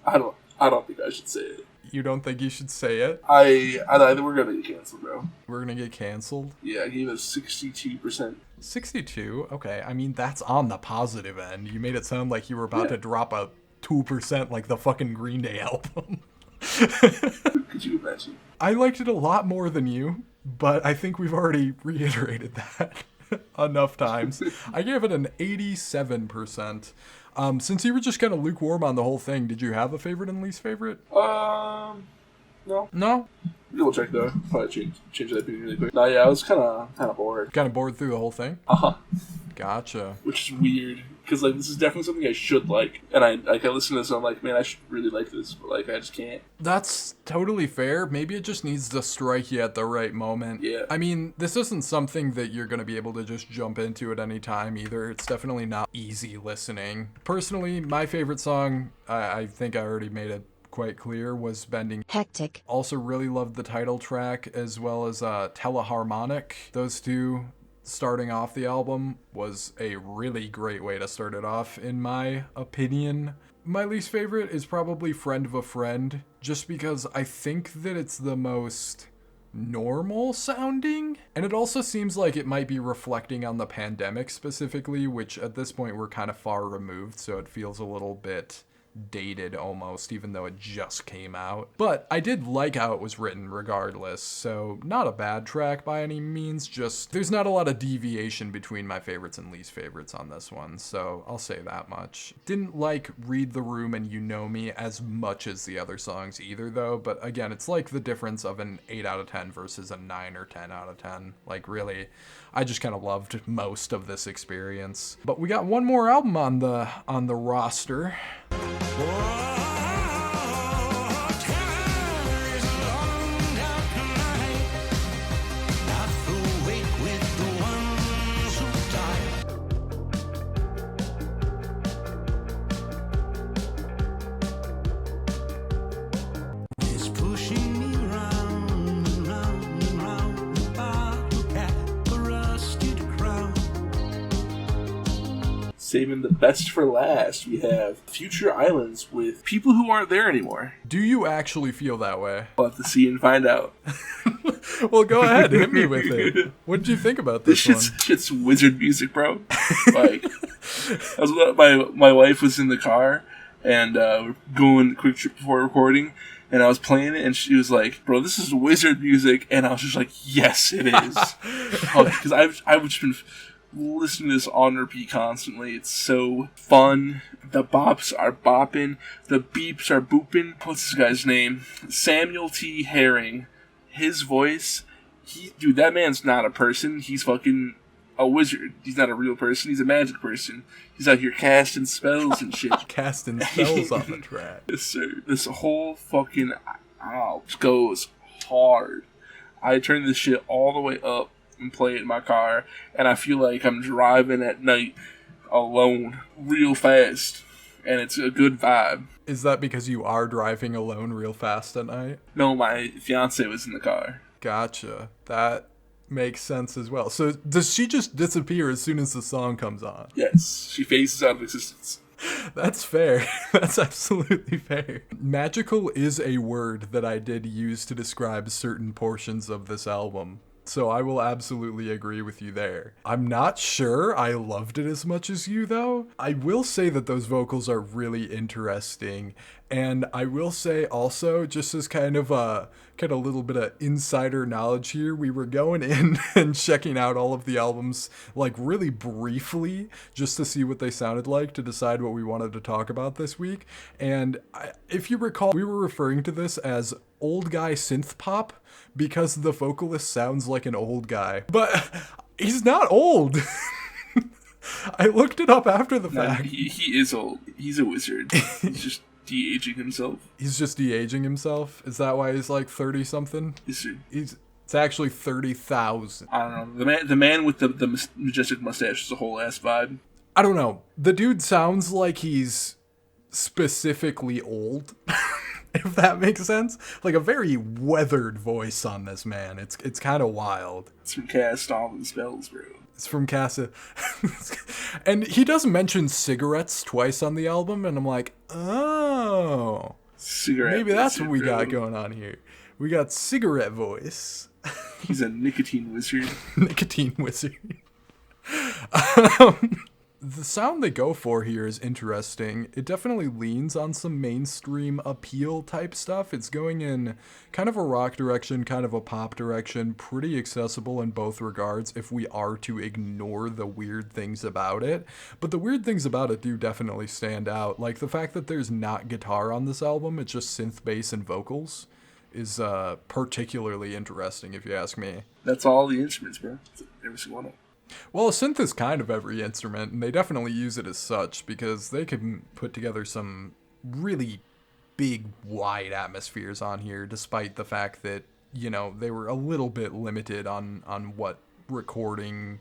Speaker 2: I don't think I should say it.
Speaker 1: You don't think you should say it?
Speaker 2: I we're gonna get canceled, bro.
Speaker 1: We're gonna get canceled?
Speaker 2: Yeah, I gave it 62%.
Speaker 1: 62? Okay, I mean, that's on the positive end. You made it sound like you were about to drop a 2% like the fucking Green Day album.
Speaker 2: Could you imagine?
Speaker 1: I liked it a lot more than you, but I think we've already reiterated that enough times. I gave it an 87%. Since you were just kind of lukewarm on the whole thing, did you have a favorite and least favorite?
Speaker 2: No.
Speaker 1: No?
Speaker 2: We'll check though. Probably change that opinion really quick. No, yeah, I was kind of bored.
Speaker 1: Kind of bored through the whole thing?
Speaker 2: Uh-huh.
Speaker 1: Gotcha.
Speaker 2: Which is weird, because like this is definitely something I should like, and I listen to this and I'm like, man, I should really like this, but like I just can't.
Speaker 1: That's totally fair. Maybe it just needs to strike you at the right moment.
Speaker 2: Yeah.
Speaker 1: I mean, this isn't something that you're going to be able to just jump into at any time either. It's definitely not easy listening. Personally, my favorite song, I think I already made it quite clear, was Bending
Speaker 4: Hectic.
Speaker 1: Also really loved the title track as well as Teleharmonic. Those two starting off the album was a really great way to start it off, in my opinion. My least favorite is probably Friend of a Friend, just because I think that it's the most normal sounding, and it also seems like it might be reflecting on the pandemic specifically, which at this point we're kind of far removed, so it feels a little bit dated almost, even though it just came out. But I did like how it was written regardless, so not a bad track by any means, just there's not a lot of deviation between my favorites and least favorites on this one, so I'll say that much. Didn't like Read the Room and You Know Me as much as the other songs either though, but again, it's like the difference of an 8 out of 10 versus a 9 or 10 out of 10. Like really, I just kind of loved most of this experience. But we got one more album on the roster.
Speaker 2: Saving the best for last, we have Future Islands with people who aren't there anymore.
Speaker 1: Do you actually feel that way?
Speaker 2: We'll have to see and find out.
Speaker 1: Well, go ahead, hit me with it. What did you think about this one?
Speaker 2: Shit's wizard music, bro. Like, my wife was in the car, and we're going quick trip before recording, and I was playing it, and she was like, bro, this is wizard music, and I was just like, yes, it is. Because I've just been listening to this on repeat constantly. It's so fun. The bops are bopping. The beeps are booping. What's this guy's name? Samuel T. Herring. His voice, dude, that man's not a person. He's fucking a wizard. He's not a real person. He's a magic person. He's out here casting spells and shit.
Speaker 1: Casting spells on the track.
Speaker 2: Yes, sir. This whole fucking album goes hard. I turn this shit all the way up and play it in my car, and I feel like I'm driving at night alone real fast, and it's a good vibe.
Speaker 1: Is that because you are driving alone real fast at night?
Speaker 2: No, my fiance was in the car.
Speaker 1: Gotcha. That makes sense as well. So does she just disappear as soon as the song comes on?
Speaker 2: Yes, she phases out of existence.
Speaker 1: That's fair. That's absolutely fair. Magical is a word that I did use to describe certain portions of this album. So I will absolutely agree with you there. I'm not sure I loved it as much as you, though. I will say that those vocals are really interesting. And I will say also, just as kind of a little bit of insider knowledge here, we were going in and checking out all of the albums, like really briefly, just to see what they sounded like, to decide what we wanted to talk about this week. And if you recall, we were referring to this as old guy synth pop because the vocalist sounds like an old guy. But he's not old. I looked it up after the fact.
Speaker 2: He is old. He's a wizard. He's just de-aging himself.
Speaker 1: He's just de-aging himself? Is that why he's like 30-something?
Speaker 2: Yes, sir.
Speaker 1: It's actually 30,000.
Speaker 2: I don't know. The man with the majestic mustache is a whole ass vibe.
Speaker 1: I don't know. The dude sounds like he's specifically old. If that makes sense. Like a very weathered voice on this man. It's kind of wild.
Speaker 2: It's from Cast All the Spells, bro.
Speaker 1: It's from Casa. And he does mention cigarettes twice on the album, and I'm like, oh.
Speaker 2: Cigarette.
Speaker 1: Maybe that's what we got going on here. We got cigarette voice.
Speaker 2: He's a nicotine wizard.
Speaker 1: Nicotine wizard. The sound they go for here is interesting. It definitely leans on some mainstream appeal type stuff. It's going in kind of a rock direction, kind of a pop direction, pretty accessible in both regards if we are to ignore the weird things about it. But the weird things about it do definitely stand out. Like the fact that there's not guitar on this album, it's just synth, bass, and vocals is particularly interesting if you ask me.
Speaker 2: That's all the instruments, bro. Every single one of them.
Speaker 1: Well, a synth is kind of every instrument, and they definitely use it as such, because they can put together some really big, wide atmospheres on here, despite the fact that, you know, they were a little bit limited on what recording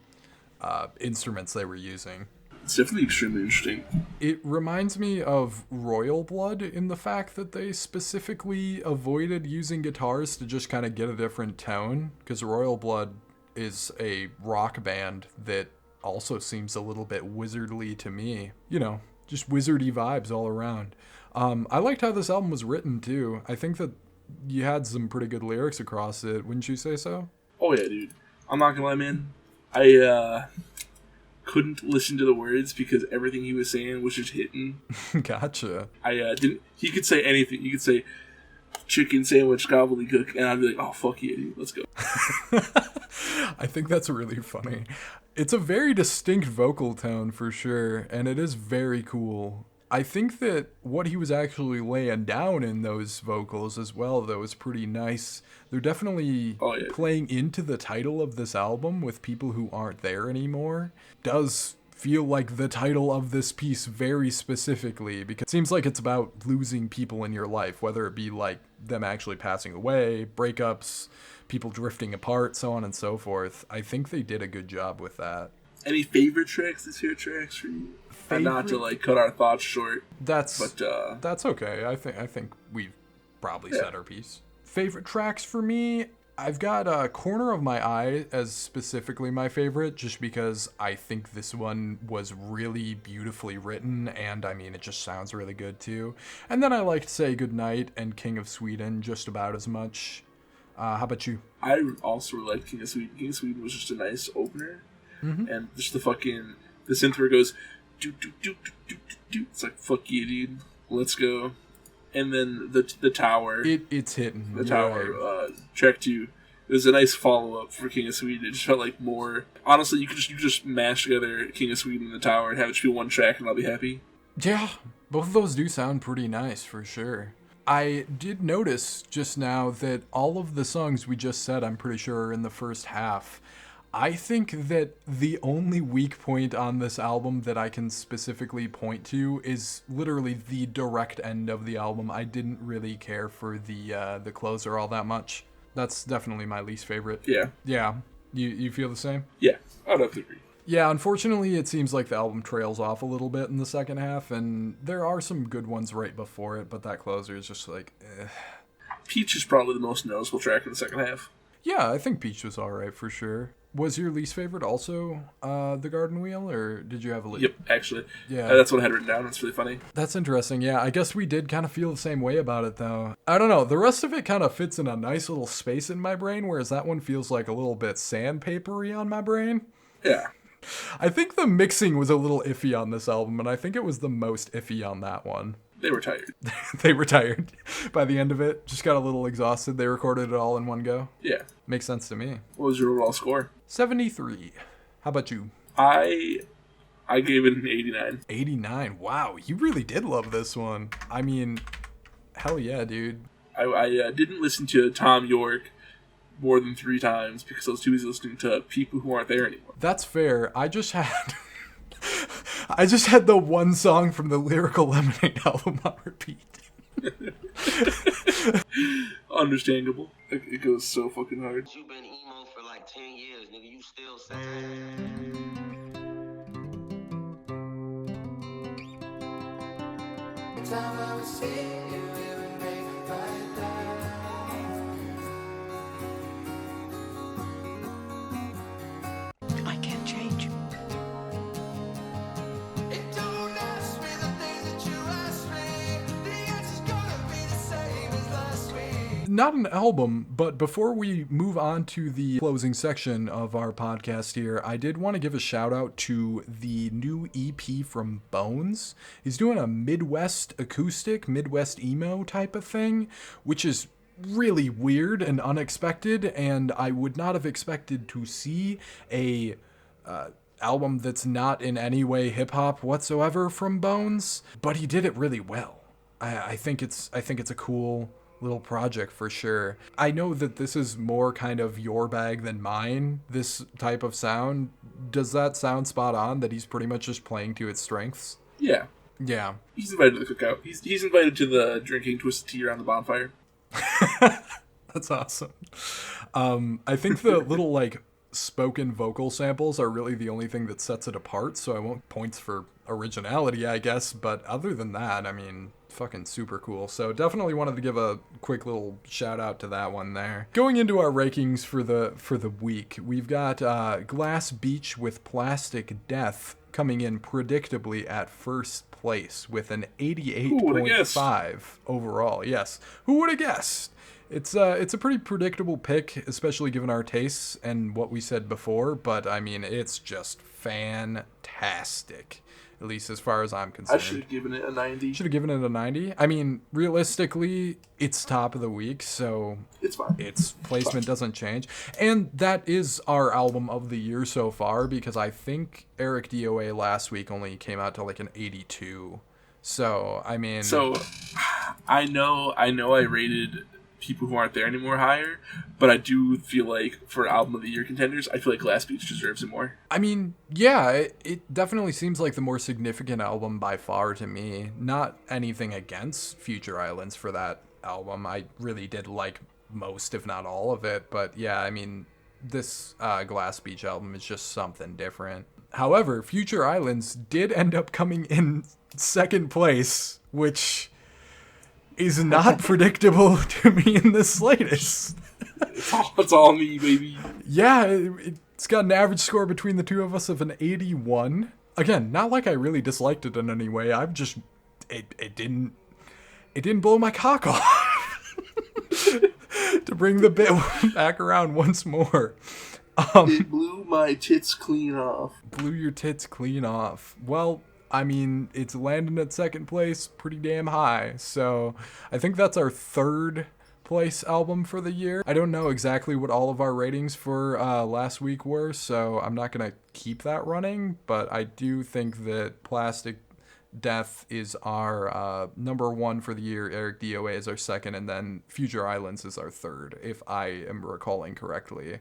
Speaker 1: instruments they were using.
Speaker 2: It's definitely extremely interesting.
Speaker 1: It reminds me of Royal Blood in the fact that they specifically avoided using guitars to just kind of get a different tone, because Royal Blood is a rock band that also seems a little bit wizardly to me. You know, just wizardy vibes all around. I liked how this album was written, too. I think that you had some pretty good lyrics across it. Wouldn't you say so?
Speaker 2: Oh, yeah, dude. I'm not gonna lie, man. I couldn't listen to the words because everything he was saying was just hitting.
Speaker 1: Gotcha.
Speaker 2: He could say anything. He could say chicken sandwich gobbledygook, and I'd be like, oh, fuck yeah, dude. Let's go.
Speaker 1: I think that's really funny. It's a very distinct vocal tone for sure, and it is very cool. I think that what he was actually laying down in those vocals as well, though, is pretty nice. They're definitely playing into the title of this album with people who aren't there anymore. Does feel like the title of this piece very specifically, because it seems like it's about losing people in your life, whether it be like them actually passing away, breakups, people drifting apart, so on and so forth. I think they did a good job with that. Any
Speaker 2: favorite tracks this year tracks for you? And not to like cut our thoughts short.
Speaker 1: That's okay. I think we've probably said our piece. Favorite tracks for me, I've got Corner of My Eye as specifically my favorite, just because I think this one was really beautifully written, and I mean, it just sounds really good too. And then I liked Say Goodnight and King of Sweden just about as much. How about you?
Speaker 2: I also liked King of Sweden. King of Sweden was just a nice opener. Mm-hmm. And just the synth where it goes, do, do, do, do, do, do. It's like, fuck you, dude. Let's go. And then the tower.
Speaker 1: It's hitting.
Speaker 2: The tower, track 2. It was a nice follow-up for King of Sweden. It just felt like more... Honestly, you could just mash together King of Sweden and the tower and have it just be one track and I'll be happy.
Speaker 1: Yeah, both of those do sound pretty nice, for sure. I did notice just now that all of the songs we just said, I'm pretty sure, are in the first half. I think that the only weak point on this album that I can specifically point to is literally the direct end of the album. I didn't really care for the closer all that much. That's definitely my least favorite.
Speaker 2: Yeah.
Speaker 1: Yeah. You feel the same?
Speaker 2: Yeah, I'd have to agree.
Speaker 1: Yeah, unfortunately, it seems like the album trails off a little bit in the second half, and there are some good ones right before it, but that closer is just like, eh.
Speaker 2: Peach is probably the most noticeable track in the second half.
Speaker 1: Yeah, I think Peach was all right for sure. Was your least favorite also The Garden Wheel, or did you have a...
Speaker 2: Yep, actually.
Speaker 1: Yeah.
Speaker 2: That's what I had written down. It's really funny.
Speaker 1: That's interesting. Yeah, I guess we did kind of feel the same way about it, though. I don't know. The rest of it kind of fits in a nice little space in my brain, whereas that one feels like a little bit sandpapery on my brain.
Speaker 2: Yeah.
Speaker 1: I think the mixing was a little iffy on this album, and I think it was the most iffy on that one.
Speaker 2: They were tired.
Speaker 1: They were tired by the end of it. Just got a little exhausted. They recorded it all in one go.
Speaker 2: Yeah.
Speaker 1: Makes sense to me.
Speaker 2: What was your overall score?
Speaker 1: 73. How about you?
Speaker 2: I gave it an 89.
Speaker 1: 89. Wow, you really did love this one. I mean, hell yeah, dude.
Speaker 2: I didn't listen to Tom York more than 3 times because I was too busy listening to people who aren't there anymore.
Speaker 1: That's fair. I just had the one song from the Lyrical Lemonade album on repeat.
Speaker 2: Understandable. It goes so fucking hard.
Speaker 4: You've been emo for like 10 years, nigga. You still say. Time I would see you, it would make my I can't change. It don't ask me the things that you ask me. The answer's gonna be the same as last week.
Speaker 1: Not an album, but before we move on to the closing section of our podcast here, I did want to give a shout out to the new EP from Bones. He's doing a Midwest acoustic, Midwest emo type of thing, which is really weird and unexpected, and I would not have expected to see a album that's not in any way hip-hop whatsoever from Bones, but he did it really well. I think it's a cool little project for sure. I know that this is more kind of your bag than mine, this type of sound. Does that sound spot on, that he's pretty much just playing to its strengths?
Speaker 2: Yeah.
Speaker 1: Yeah.
Speaker 2: He's invited to the cookout. He's invited to the drinking twisted tea around the bonfire.
Speaker 1: That's awesome. I think the little like spoken vocal samples are really the only thing that sets it apart, so I won't points for originality, I guess, but other than that, I mean, fucking super cool. So definitely wanted to give a quick little shout out to that one there. Going into our rankings for the week, we've got Glass Beach with Plastic Death coming in predictably at first place with an 88.5 overall. Yes, who would have guessed? It's a pretty predictable pick, especially given our tastes and what we said before, but I mean, it's just fantastic, at least as far as I'm concerned.
Speaker 2: I should have given it a 90.
Speaker 1: Should have given it a 90? I mean, realistically, it's top of the week, so
Speaker 2: it's fine.
Speaker 1: Its placement doesn't change. And that is our album of the year so far, because I think Eric DOA last week only came out to like an 82. So, I mean...
Speaker 2: So, I know I rated people who aren't there anymore higher, but I do feel like for album of the year contenders, I feel like Glass Beach deserves it more.
Speaker 1: I mean, yeah, it definitely seems like the more significant album by far to me. Not anything against Future Islands for that album. I really did like most, if not all of it, but yeah, I mean, this Glass Beach album is just something different. However, Future Islands did end up coming in second place, which is not predictable to me in the slightest.
Speaker 2: It's all me, baby.
Speaker 1: Yeah, it's got an average score between the two of us of an 81. Again, not like I really disliked it in any way. I've just it didn't blow my cock off. To bring the bit back around once more.
Speaker 2: It blew my tits clean off.
Speaker 1: Blew your tits clean off. Well, I mean, it's landing at second place pretty damn high. So I think that's our third place album for the year. I don't know exactly what all of our ratings for last week were, so I'm not going to keep that running. But I do think that Plastic Death is our number one for the year. Eric DOA is our second, and then Future Islands is our third, if I am recalling correctly.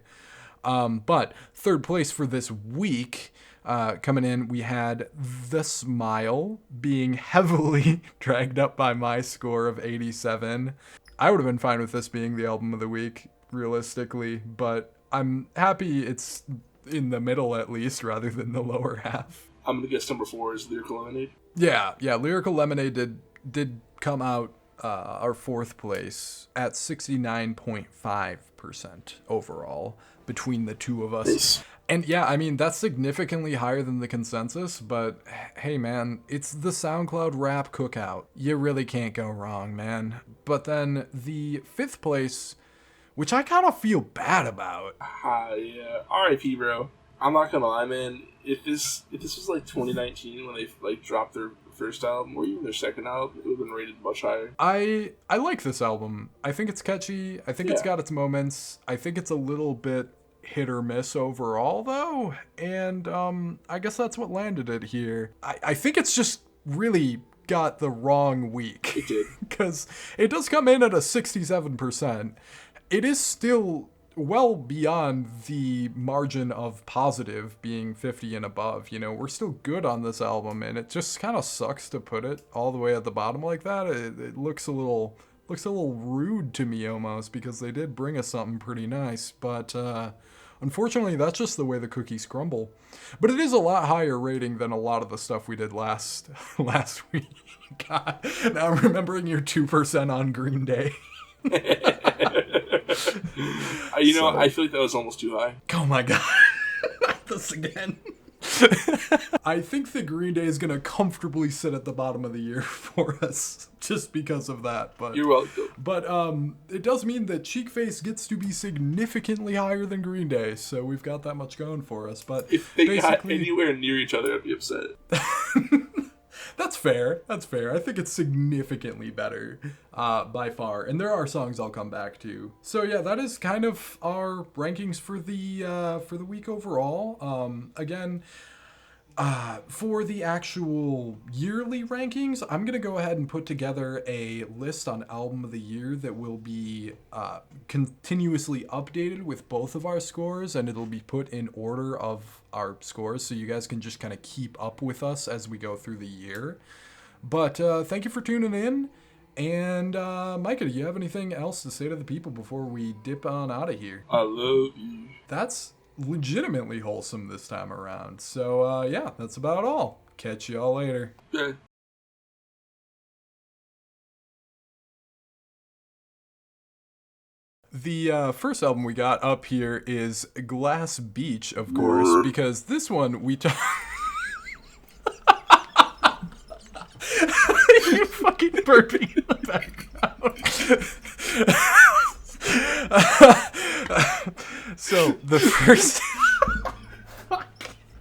Speaker 1: But third place for this week, coming in, we had The Smile being heavily dragged up by my score of 87. I would have been fine with this being the album of the week, realistically, but I'm happy it's in the middle at least, rather than the lower half.
Speaker 2: I'm going to guess number 4 is Lyrical Lemonade.
Speaker 1: Yeah, Lyrical Lemonade did come out our fourth place at 69.5% overall between the two of us.
Speaker 2: Nice.
Speaker 1: And yeah, I mean, that's significantly higher than the consensus, but hey man, it's the SoundCloud Rap Cookout. You really can't go wrong, man. But then the fifth place, which I kind of feel bad about.
Speaker 2: Yeah. R.I.P. bro. I'm not gonna lie, man. If this was like 2019 when they like dropped their first album or even their second album, it would have been rated much higher.
Speaker 1: I like this album. I think it's catchy. I think it's got its moments. I think it's a little bit hit or miss overall, though. And I guess that's what landed it here. I think it's just really got the wrong week.
Speaker 2: It did.
Speaker 1: Because it does come in at a 67%. It is still well beyond the margin of positive being 50 and above. You know, we're still good on this album, and it just kind of sucks to put it all the way at the bottom like that. It looks a little rude to me almost, because they did bring us something pretty nice, but unfortunately that's just the way the cookies crumble. But it is a lot higher rating than a lot of the stuff we did last week. God, now I'm remembering your 2% on Green Day.
Speaker 2: I feel like that was almost too high.
Speaker 1: Oh my god. Not this again. I think that Green Day is going to comfortably sit at the bottom of the year for us just because of that. But
Speaker 2: you're welcome.
Speaker 1: But it does mean that Cheekface gets to be significantly higher than Green Day, so we've got that much going for us. But
Speaker 2: if they got anywhere near each other, I'd be upset.
Speaker 1: That's fair. I think it's significantly better by far. And there are songs I'll come back to. So yeah, that is kind of our rankings for the week overall. Again, for the actual yearly rankings, I'm going to go ahead and put together a list on Album of the Year that will be continuously updated with both of our scores, and it'll be put in order of our scores so you guys can just kind of keep up with us as we go through the year. But thank you for tuning in. And Micah, do you have anything else to say to the people before we dip on out of here?
Speaker 2: I love you.
Speaker 1: That's legitimately wholesome this time around. So yeah, that's about all. Catch y'all later.
Speaker 2: Yeah.
Speaker 1: The first album we got up here is Glass Beach, of course, because this one we talk. You fucking burping in the background. So the first